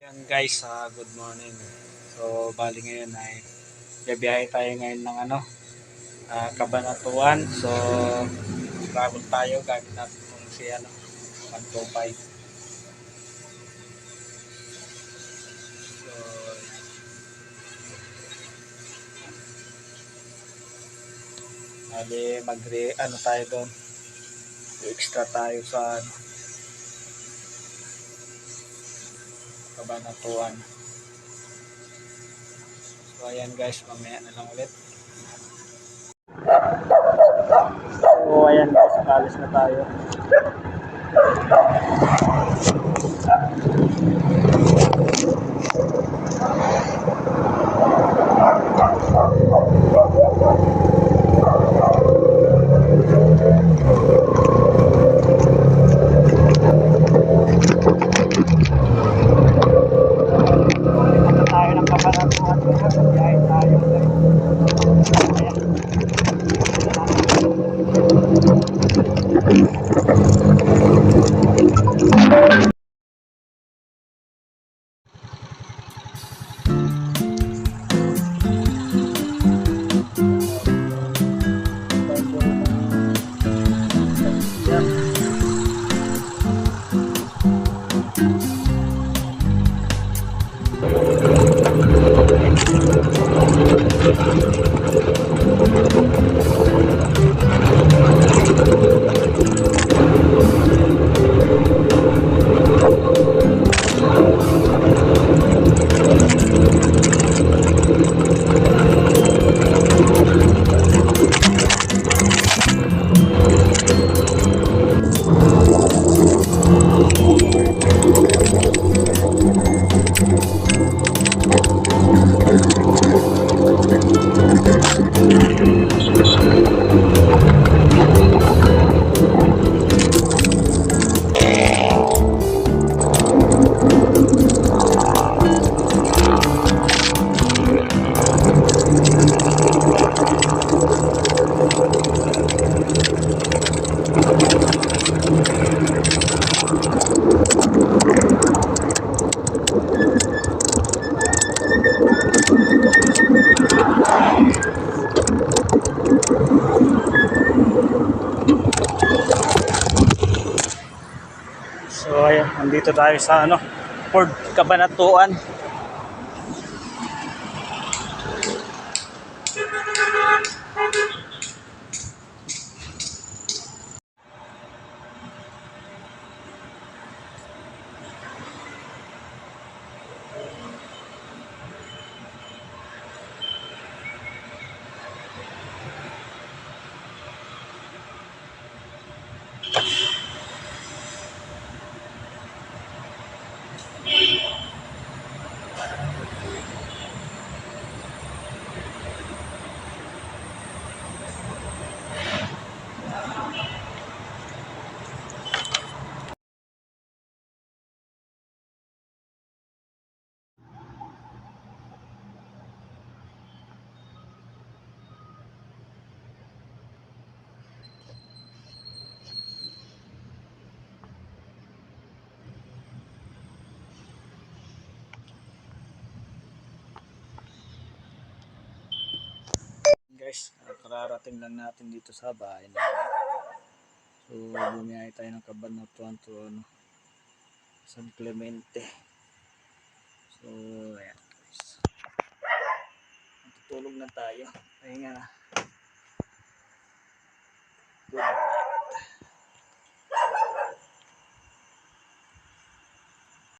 Yan guys, good morning. So, bali ngayon ay biyahe tayo ngayon ng Cabanatuan. So, travel tayo gamit natin kung si 125. So, bali tayo doon. Extra tayo sa Cabanatuan. So, ayan guys, mamaya na lang ulit. So, ayan guys, alis na tayo. Tayo ng Cabanatuan. Biyahe tayo. So ayan, nandito tayo sa Fort Cabanatuan. Guys, kararating lang natin dito sa bahay natin. So, bumiyahe tayo ng Cabanatuan to San Clemente. So, ayan guys. Tutulog na tayo. Pahinga na.